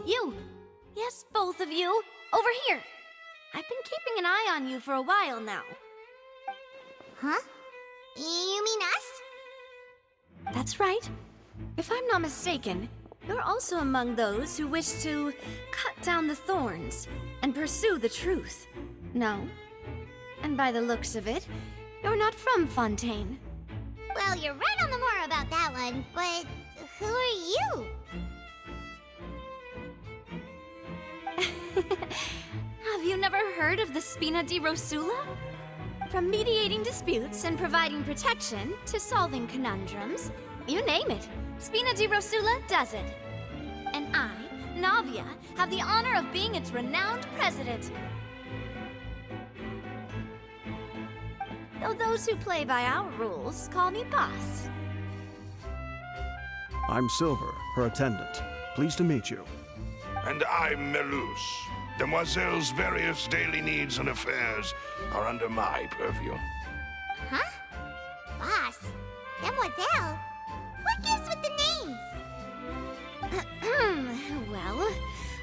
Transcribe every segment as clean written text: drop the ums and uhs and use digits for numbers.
You! Yes, both of you! Over here! I've been keeping an eye on you for a while now. Huh? You mean us? That's right. If I'm not mistaken, you're also among those who wish to cut down the thorns and pursue the truth. No? And by the looks of it, you're not from Fontaine. Well, you're right on the more about that one, but who are you? Have you never heard of the Spina di Rosula? From mediating disputes and providing protection to solving conundrums, you name it, Spina di Rosula does it. And I, NAVIA, have the honor of being its renowned president. Though those who play by our rules call me boss. I'm Silver, her attendant. Pleased to meet you. And I'm Melus. Demoiselle's various daily needs and affairs are under my purview. Huh? Boss? Demoiselle? What gives with the names? Well,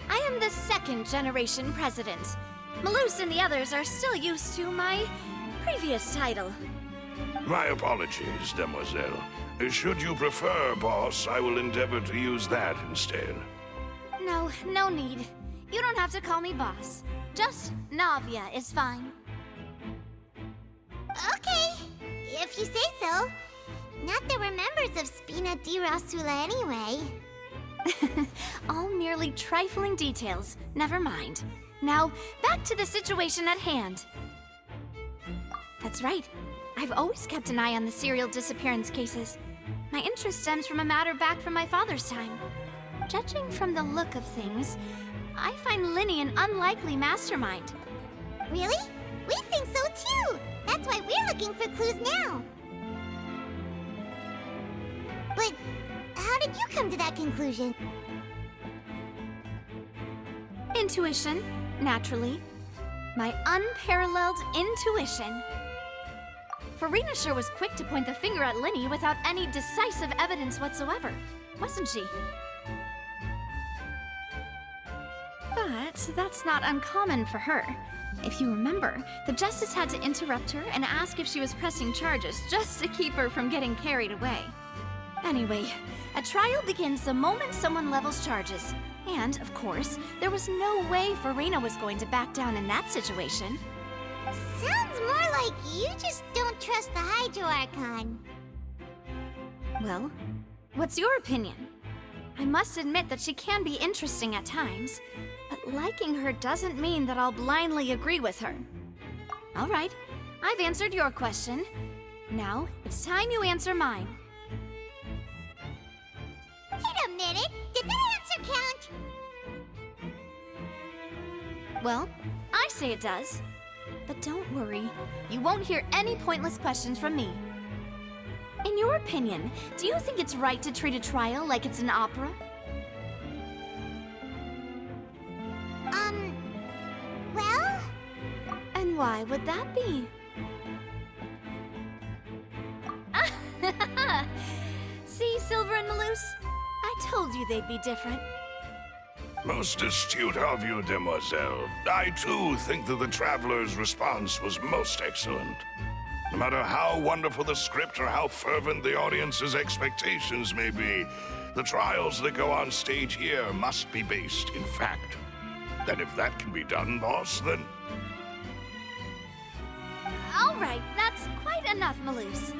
I am the second generation president. Melus and the others are still used to my previous title. My apologies, Demoiselle. Should you prefer, boss, I will endeavor to use that instead. No need. You don't have to call me boss. Just Navia is fine. Okay, if you say so. Not that we're members of Spina di Rosula anyway. All merely trifling details. Never mind. Now, back to the situation at hand. That's right. I've always kept an eye on the serial disappearance cases. My interest stems from a matter back from my father's time. Judging from the look of things, I find Linny an unlikely mastermind. Really? We think so too! That's why we're looking for clues now. But how did you come to that conclusion? Intuition, naturally. My unparalleled intuition. Farina sure was quick to point the finger at Linny without any decisive evidence whatsoever, wasn't she? But that's not uncommon for her. If you remember, the Justice had to interrupt her and ask if she was pressing charges just to keep her from getting carried away. Anyway, a trial begins the moment someone levels charges. And, of course, there was no way Farina was going to back down in that situation. Sounds more like you just don't trust the Hydro Archon. Well, what's your opinion? I must admit that she can be interesting at times, but liking her doesn't mean that I'll blindly agree with her. All right, I've answered your question. Now, it's time you answer mine. Wait a minute, did that answer count? Well, I say it does. But don't worry, you won't hear any pointless questions from me. In your opinion, do you think it's right to treat a trial like it's an opera? Well? And why would that be? See, Silver and Melus? I told you they'd be different. Most astute of you, Demoiselle. I, too, think that the Traveler's response was most excellent. No matter how wonderful the script or how fervent the audience's expectations may be, the trials that go on stage here must be based in fact. And if that can be done, boss, then... All right, that's quite enough, Melus.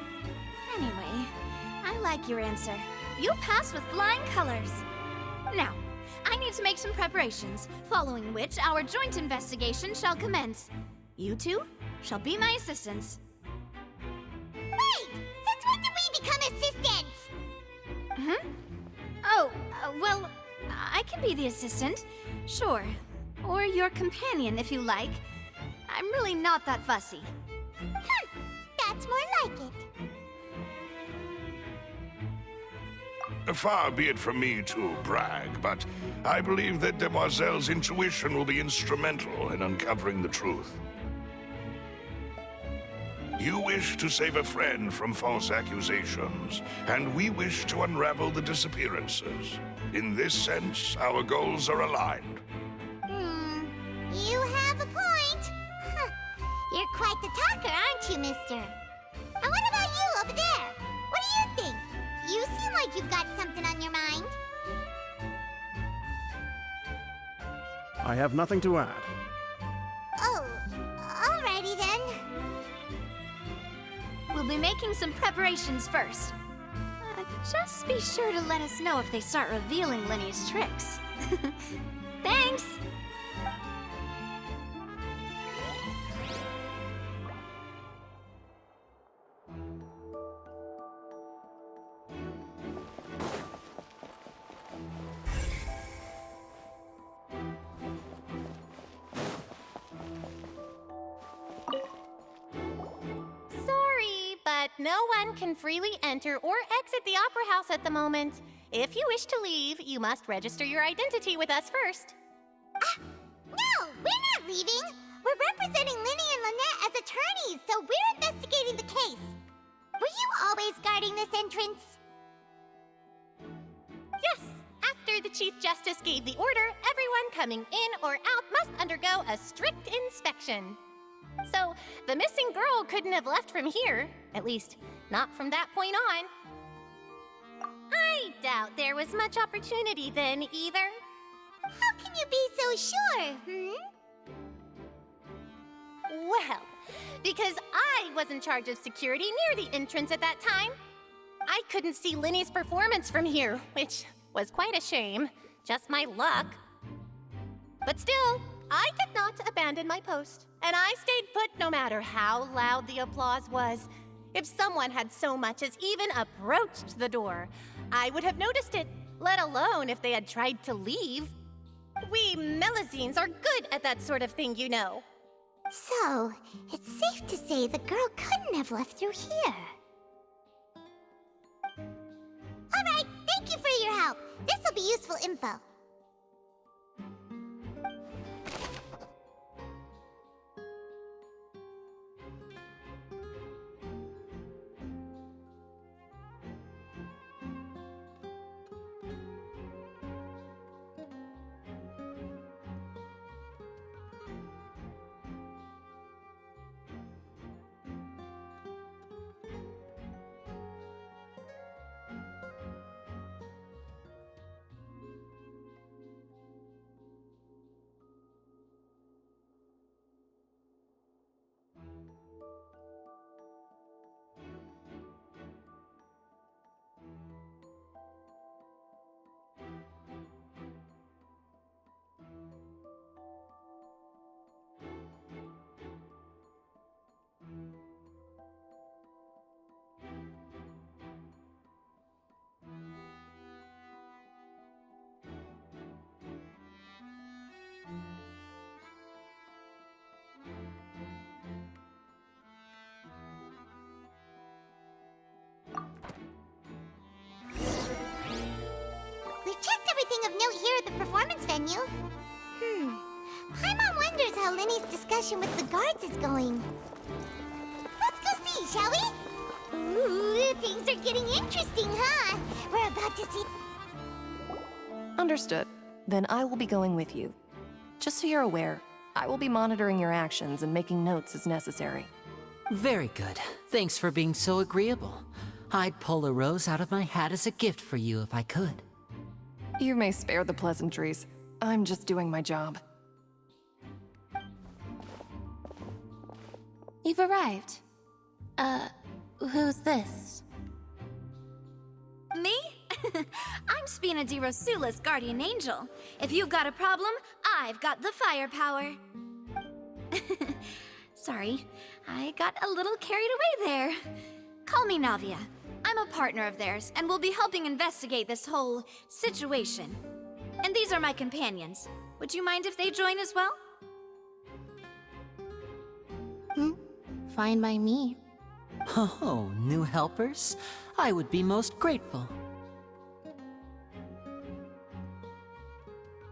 Anyway, I like your answer. You pass with flying colors. Now, I need to make some preparations, following which our joint investigation shall commence. You two shall be my assistants. Wait! Since when did we become assistants? Oh, well, I can be the assistant, sure. Or your companion, if you like. I'm really not that fussy. That's more like it. Far be it from me to brag, but I believe that Demoiselle's intuition will be instrumental in uncovering the truth. You wish to save a friend from false accusations, and we wish to unravel the disappearances. In this sense, our goals are aligned. You have a point. Huh. You're quite the talker, aren't you, mister? And what about you over there? What do you think? You seem like you've got something on your mind. I have nothing to add. Oh, alrighty then. We'll be making some preparations first. Just be sure to let us know if they start revealing Linny's tricks. Thanks! But no one can freely enter or exit the Opera House at the moment. If you wish to leave, you must register your identity with us first. No, we're not leaving. We're representing Linny and Lynette as attorneys, so we're investigating the case. Were you always guarding this entrance? Yes, after the Chief Justice gave the order, everyone coming in or out must undergo a strict inspection. So, the missing girl couldn't have left from here. At least, not from that point on. I doubt there was much opportunity then, either. How can you be so sure, Well, because I was in charge of security near the entrance at that time. I couldn't see Linny's performance from here, which was quite a shame. Just my luck. But still, I did not abandon my post, and I stayed put no matter how loud the applause was. If someone had so much as even approached the door, I would have noticed it, let alone if they had tried to leave. We Melazines are good at that sort of thing, you know. So, it's safe to say the girl couldn't have left through here. Alright, thank you for your help. This'll be useful info. We've checked everything of note here at the performance venue. Paimon wonders how Linny's discussion with the guards is going. Let's go see, shall we? Ooh, things are getting interesting, huh? We're about to see... Understood. Then I will be going with you. Just so you're aware, I will be monitoring your actions and making notes as necessary. Very good. Thanks for being so agreeable. I'd pull a rose out of my hat as a gift for you if I could. You may spare the pleasantries. I'm just doing my job. You've arrived. Who's this? Me? I'm Spina di Rosula's guardian angel. If you've got a problem, I've got the firepower. Sorry, I got a little carried away there. Call me Navia. I'm a partner of theirs, and we'll be helping investigate this whole situation. And these are my companions. Would you mind if they join as well? Fine by me. Oh, new helpers? I would be most grateful.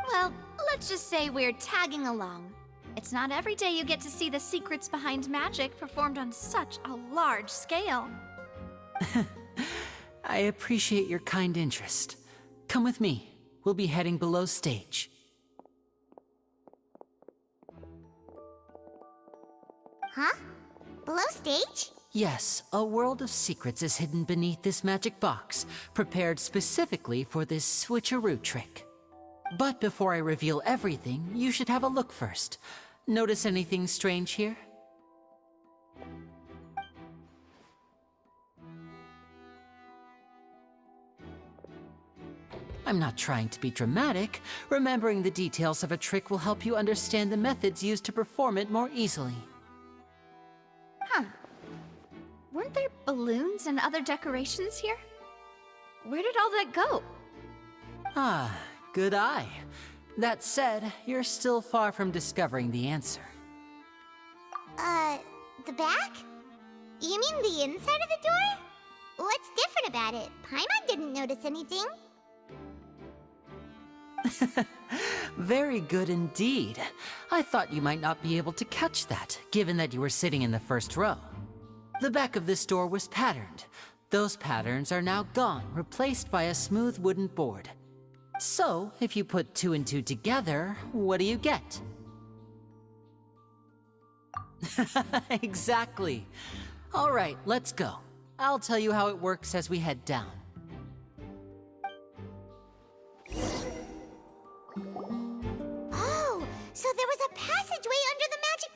Well, let's just say we're tagging along. It's not every day you get to see the secrets behind magic performed on such a large scale. I appreciate your kind interest. Come with me. We'll be heading below stage. Huh? Below stage? Yes, a world of secrets is hidden beneath this magic box, prepared specifically for this switcheroo trick. But before I reveal everything, you should have a look first. Notice anything strange here? I'm not trying to be dramatic. Remembering the details of a trick will help you understand the methods used to perform it more easily. Huh. Weren't there balloons and other decorations here? Where did all that go? Ah, good eye. That said, you're still far from discovering the answer. The back? You mean the inside of the door? What's different about it? Paimon didn't notice anything. Very good indeed. I thought you might not be able to catch that, given that you were sitting in the first row. The back of this door was patterned. Those patterns are now gone, replaced by a smooth wooden board. So, if you put 2 and 2 together, what do you get? Exactly. All right, let's go. I'll tell you how it works as we head down. Oh, so there was a passageway under the magic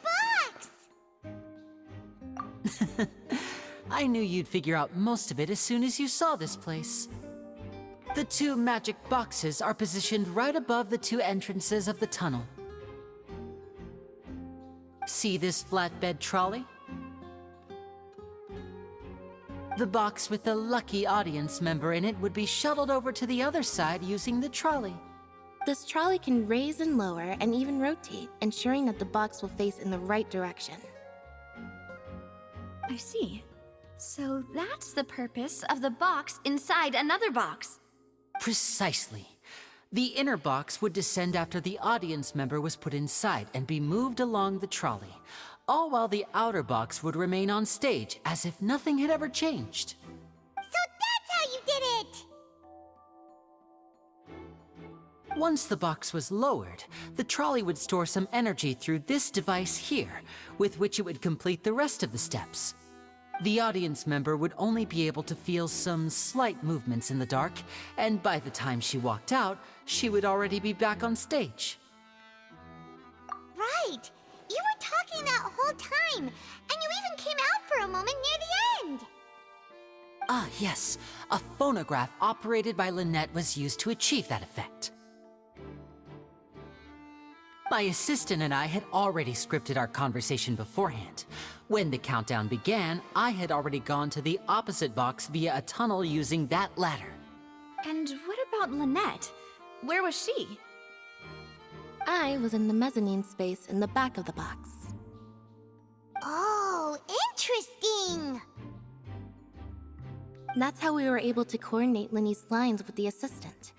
box! I knew you'd figure out most of it as soon as you saw this place. The 2 magic boxes are positioned right above the 2 entrances of the tunnel. See this flatbed trolley? The box with the lucky audience member in it would be shuttled over to the other side using the trolley. This trolley can raise and lower and even rotate, ensuring that the box will face in the right direction. I see. So that's the purpose of the box inside another box. Precisely. The inner box would descend after the audience member was put inside and be moved along the trolley, all while the outer box would remain on stage as if nothing had ever changed. So that's how you did it! Once the box was lowered, the trolley would store some energy through this device here, with which it would complete the rest of the steps. The audience member would only be able to feel some slight movements in the dark, and by the time she walked out, she would already be back on stage. Right! You were talking that whole time, and you even came out for a moment near the end! Ah, yes. A phonograph operated by Lynette was used to achieve that effect. My assistant and I had already scripted our conversation beforehand. When the countdown began, I had already gone to the opposite box via a tunnel using that ladder. And what about Lynette? Where was she? I was in the mezzanine space in the back of the box. Oh, interesting! That's how we were able to coordinate Linny's lines with the assistant.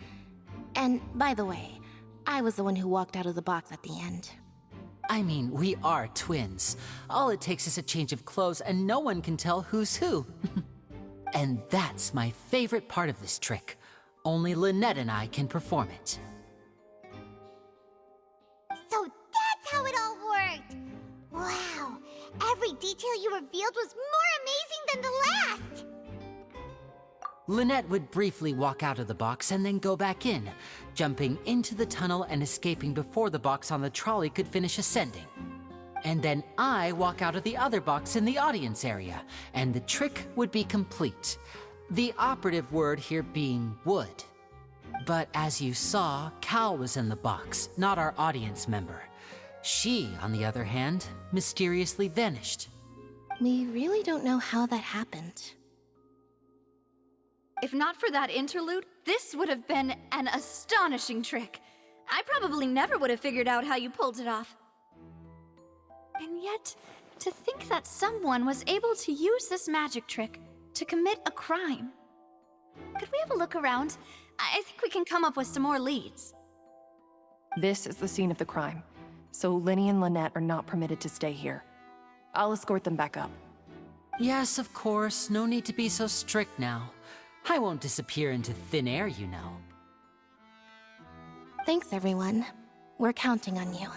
And by the way, I was the one who walked out of the box at the end. I mean, we are twins. All it takes is a change of clothes and no one can tell who's who. And that's my favorite part of this trick. Only Lynette and I can perform it. So that's how it all worked! Wow! Every detail you revealed was more amazing than the last! Lynette would briefly walk out of the box and then go back in, jumping into the tunnel and escaping before the box on the trolley could finish ascending. And then I walk out of the other box in the audience area, and the trick would be complete. The operative word here being would. But as you saw, Cal was in the box, not our audience member. She, on the other hand, mysteriously vanished. We really don't know how that happened. If not for that interlude, this would have been an astonishing trick. I probably never would have figured out how you pulled it off. And yet, to think that someone was able to use this magic trick to commit a crime. Could we have a look around? I think we can come up with some more leads. This is the scene of the crime, so Linny and Lynette are not permitted to stay here. I'll escort them back up. Yes, of course. No need to be so strict now. I won't disappear into thin air, you know. Thanks, everyone. We're counting on you.